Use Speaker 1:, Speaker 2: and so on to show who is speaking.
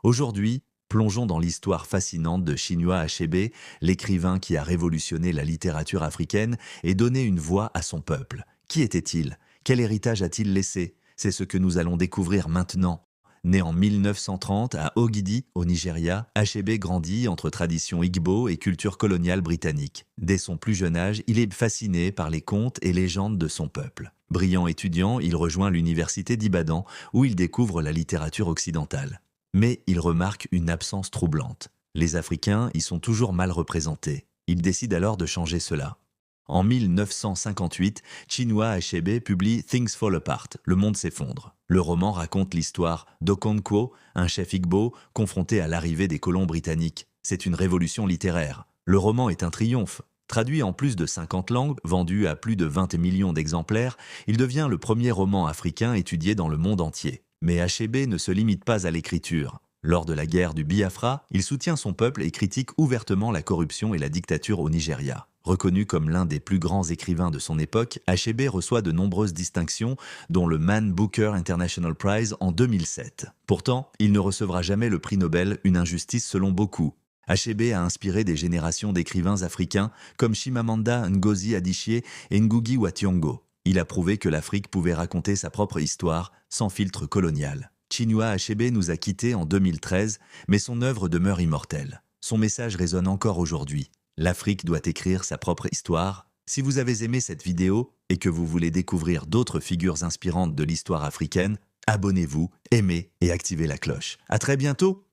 Speaker 1: Aujourd'hui, plongeons dans l'histoire fascinante de Chinua Achebe, l'écrivain qui a révolutionné la littérature africaine et donné une voix à son peuple. Qui était-il? Quel héritage a-t-il laissé? C'est ce que nous allons découvrir maintenant. Né en 1930 à Ogidi, au Nigeria, Achebe grandit entre tradition Igbo et culture coloniale britannique. Dès son plus jeune âge, il est fasciné par les contes et légendes de son peuple. Brillant étudiant, il rejoint l'université d'Ibadan où il découvre la littérature occidentale. Mais il remarque une absence troublante. Les Africains y sont toujours mal représentés. Il décide alors de changer cela. En 1958, Chinua Achebe publie Things Fall Apart, Le monde s'effondre. Le roman raconte l'histoire d'Okonkwo, un chef Igbo confronté à l'arrivée des colons britanniques. C'est une révolution littéraire. Le roman est un triomphe. Traduit en plus de 50 langues, vendu à plus de 20 millions d'exemplaires, il devient le premier roman africain étudié dans le monde entier. Mais Achebe ne se limite pas à l'écriture. Lors de la guerre du Biafra, il soutient son peuple et critique ouvertement la corruption et la dictature au Nigeria. Reconnu comme l'un des plus grands écrivains de son époque, Achebe reçoit de nombreuses distinctions, dont le Man Booker International Prize en 2007. Pourtant, il ne recevra jamais le prix Nobel, une injustice selon beaucoup. Achebe a inspiré des générations d'écrivains africains comme Chimamanda Ngozi Adichie et Ngugi wa Thiong'o. Il a prouvé que l'Afrique pouvait raconter sa propre histoire sans filtre colonial. Chinua Achebe nous a quittés en 2013, mais son œuvre demeure immortelle. Son message résonne encore aujourd'hui. L'Afrique doit écrire sa propre histoire. Si vous avez aimé cette vidéo et que vous voulez découvrir d'autres figures inspirantes de l'histoire africaine, abonnez-vous, aimez et activez la cloche. À très bientôt!